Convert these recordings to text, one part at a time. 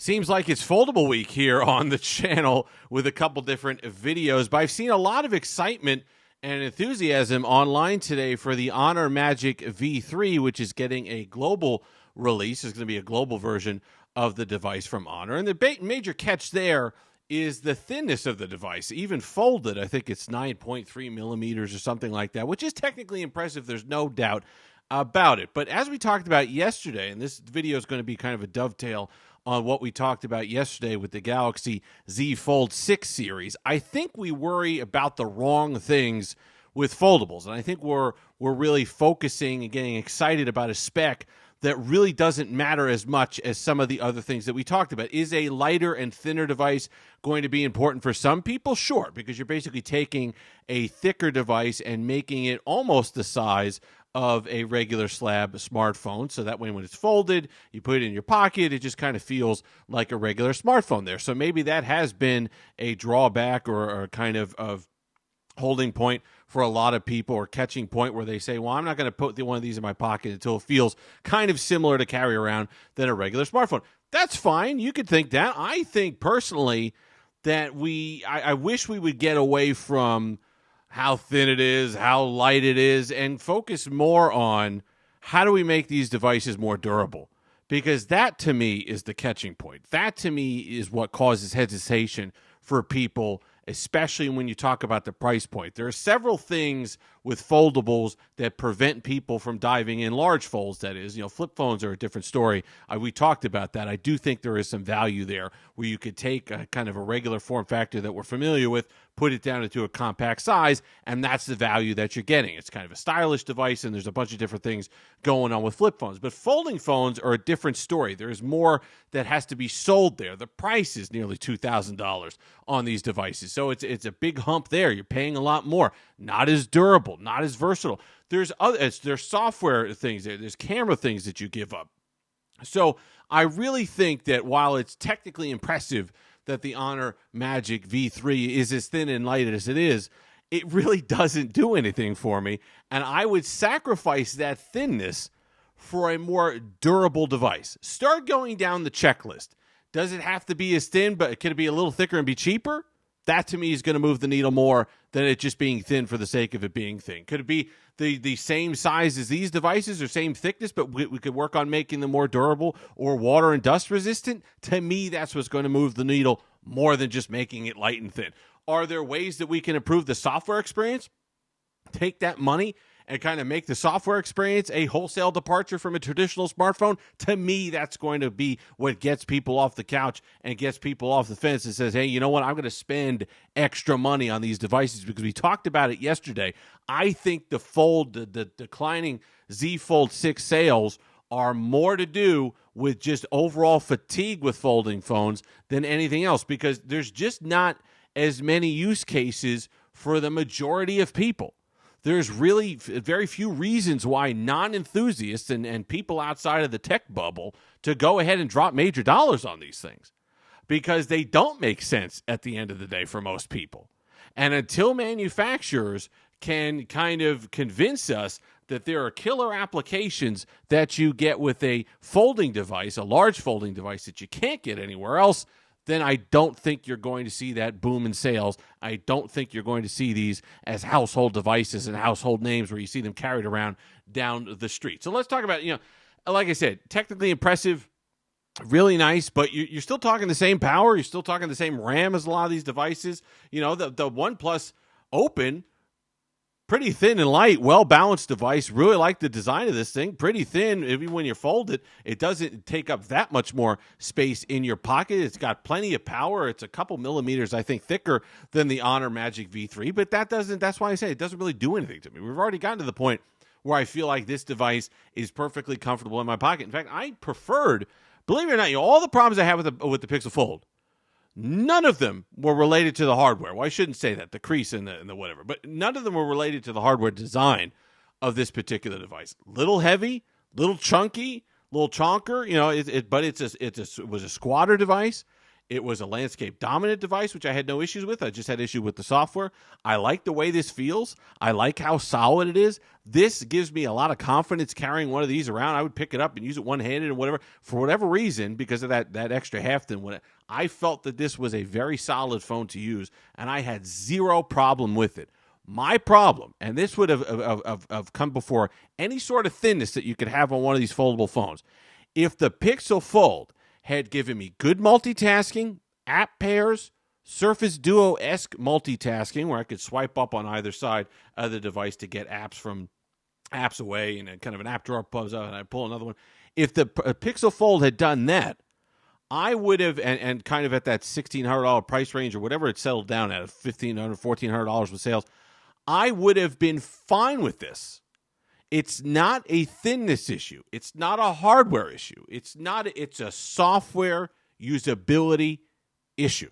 Seems like it's foldable week here on the channel with a couple different videos, but I've seen a lot of excitement and enthusiasm online today for the Honor Magic V3, which is getting a global release. It's going to be a global version of the device from Honor. And the major catch there is the thinness of the device. Even folded, I think it's 9.3 millimeters or something like that, which is technically impressive. There's no doubt about it. But as we talked about yesterday, and this video is going to be kind of a dovetail on what we talked about yesterday with the Galaxy Z Fold 6 series, I think we worry about the wrong things with foldables. And I think we're really focusing and getting excited about a spec that really doesn't matter as much as some of the other things that we talked about. Is a lighter and thinner device going to be important for some people? Sure, because you're basically taking a thicker device and making it almost the size of a regular slab smartphone. So that way when it's folded, you put it in your pocket, it just kind of feels like a regular smartphone there. So maybe that has been a drawback or kind of holding point for a lot of people, or catching point where they say, well, I'm not going to put one of these in my pocket until it feels kind of similar to carry around than a regular smartphone. That's fine. You could think that. I think personally that I wish we would get away from how thin it is, how light it is, and focus more on how do we make these devices more durable? Because that, to me, is the catching point. That, to me, is what causes hesitation for people, especially when you talk about the price point. There are several things with foldables that prevent people from diving in large folds, that is. Flip phones are a different story. We talked about that. I do think there is some value there where you could take a kind of a regular form factor that we're familiar with, put it down into a compact size, and that's the value that you're getting. It's kind of a stylish device, and there's a bunch of different things going on with flip phones. But folding phones are a different story. There's more that has to be sold there. The price is nearly $2,000 on these devices. So it's a big hump there. You're paying a lot more. Not as durable, not as versatile. There's software things there. There's camera things that you give up. So I really think that while it's technically impressive that the Honor Magic V3 is as thin and light as it is, it really doesn't do anything for me. And I would sacrifice that thinness for a more durable device. Start going down the checklist. Does it have to be as thin, but can it be a little thicker and be cheaper? That, to me, is going to move the needle more than it just being thin for the sake of it being thin. Could it be the same size as these devices or same thickness, but we could work on making them more durable or water and dust resistant? To me, that's what's going to move the needle more than just making it light and thin. Are there ways that we can improve the software experience? Take that money and kind of make the software experience a wholesale departure from a traditional smartphone. To me, that's going to be what gets people off the couch and gets people off the fence and says, hey, you know what? I'm going to spend extra money on these devices, because we talked about it yesterday. I think the declining Z Fold 6 sales are more to do with just overall fatigue with folding phones than anything else, because there's just not as many use cases for the majority of people. There's really very few reasons why non-enthusiasts and people outside of the tech bubble to go ahead and drop major dollars on these things, because they don't make sense at the end of the day for most people. And until manufacturers can kind of convince us that there are killer applications that you get with a folding device, a large folding device that you can't get anywhere else, then I don't think you're going to see that boom in sales. I don't think you're going to see these as household devices and household names where you see them carried around down the street. So let's talk about, like I said, technically impressive, really nice, but you're still talking the same power. You're still talking the same RAM as a lot of these devices. The OnePlus Open, pretty thin and light, well-balanced device. Really like the design of this thing. Pretty thin. Even when you fold it, it doesn't take up that much more space in your pocket. It's got plenty of power. It's a couple millimeters, I think, thicker than the Honor Magic V3, but that's why I say it doesn't really do anything to me. We've already gotten to the point where I feel like this device is perfectly comfortable in my pocket. In fact, I preferred, believe it or not, all the problems I have with the Pixel Fold, none of them were related to the hardware. Well, I shouldn't say that, the crease and the whatever, but none of them were related to the hardware design of this particular device. Little heavy, little chunky, little chonker, but it was a squatter device. It was a landscape dominant device, which I had no issues with. I just had issue with the software. I like the way this feels. I like how solid it is. This gives me a lot of confidence carrying one of these around. I would pick it up and use it one-handed and whatever. For whatever reason, because of that extra heft and whatever, I felt that this was a very solid phone to use, and I had zero problem with it. My problem, and this would have come before any sort of thinness that you could have on one of these foldable phones, if the Pixel Fold had given me good multitasking, app pairs, Surface Duo-esque multitasking, where I could swipe up on either side of the device to get apps away, and kind of an app drawer pops up, and I pull another one. If the Pixel Fold had done that, I would have, and kind of at that $1,600 price range or whatever it settled down at, $1,500, $1,400 with sales, I would have been fine with this. It's not a thinness issue. It's not a hardware issue. It's a software usability issue.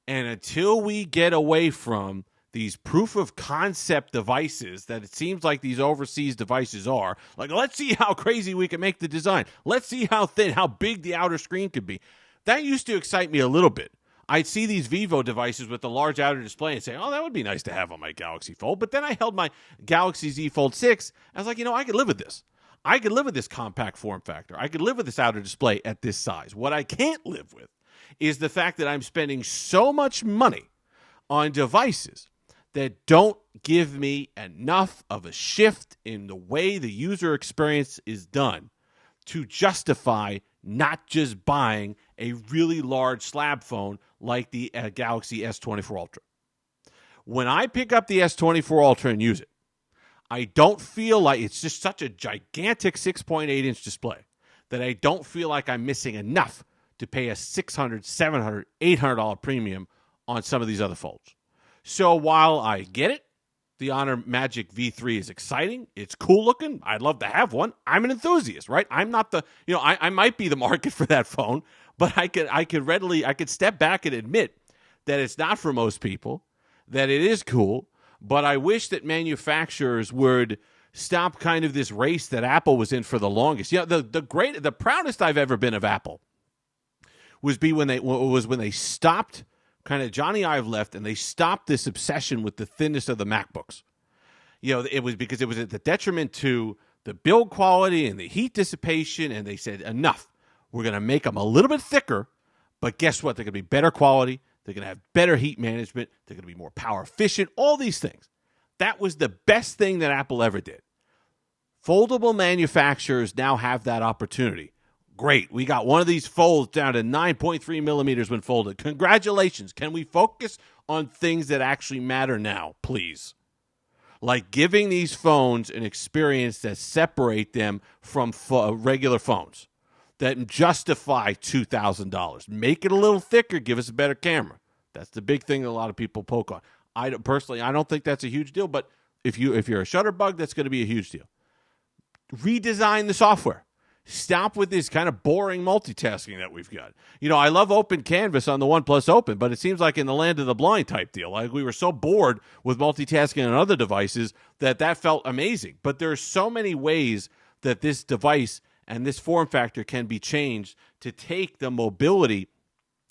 And until we get away from these proof of concept devices that it seems like these overseas devices are, like, let's see how crazy we can make the design. Let's see how thin, how big the outer screen could be. That used to excite me a little bit. I'd see these Vivo devices with the large outer display and say, oh, that would be nice to have on my Galaxy Fold. But then I held my Galaxy Z Fold 6. I was like, I could live with this. I could live with this compact form factor. I could live with this outer display at this size. What I can't live with is the fact that I'm spending so much money on devices that don't give me enough of a shift in the way the user experience is done to justify not just buying a really large slab phone like the Galaxy S24 Ultra. When I pick up the S24 Ultra and use it, I don't feel like it's just such a gigantic 6.8-inch display that I don't feel like I'm missing enough to pay a $600, $700, $800 premium on some of these other folds. So while I get it, the Honor Magic V3 is exciting. It's cool looking. I'd love to have one. I'm an enthusiast, right? I'm not the, I might be the market for that phone, but I could step back and admit that it's not for most people, that it is cool, but I wish that manufacturers would stop kind of this race that Apple was in for the longest. The proudest I've ever been of Apple was when they stopped. Kind of Johnny Ive left, and they stopped this obsession with the thinness of the MacBooks. It was because it was at the detriment to the build quality and the heat dissipation, and they said, enough. We're going to make them a little bit thicker, but guess what? They're going to be better quality. They're going to have better heat management. They're going to be more power efficient, all these things. That was the best thing that Apple ever did. Foldable manufacturers now have that opportunity. Great. We got one of these folds down to 9.3 millimeters when folded. Congratulations. Can we focus on things that actually matter now, please? Like giving these phones an experience that separate them from regular phones, that justify $2,000. Make it a little thicker. Give us a better camera. That's the big thing that a lot of people poke on. I don't think that's a huge deal, but if you're a Shutterbug, that's going to be a huge deal. Redesign the software. Stop with this kind of boring multitasking that we've got. I love Open Canvas on the OnePlus Open, but it seems like in the land of the blind type deal. Like we were so bored with multitasking on other devices that felt amazing. But there are so many ways that this device and this form factor can be changed to take the mobility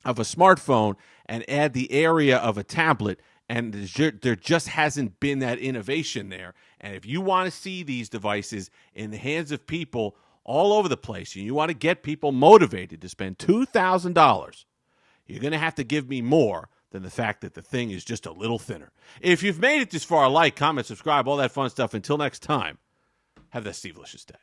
of a smartphone and add the area of a tablet. And there just hasn't been that innovation there. And if you want to see these devices in the hands of people all over the place, and you want to get people motivated to spend $2,000, you're going to have to give me more than the fact that the thing is just a little thinner. If you've made it this far, like, comment, subscribe, all that fun stuff. Until next time, have that Steve-licious day.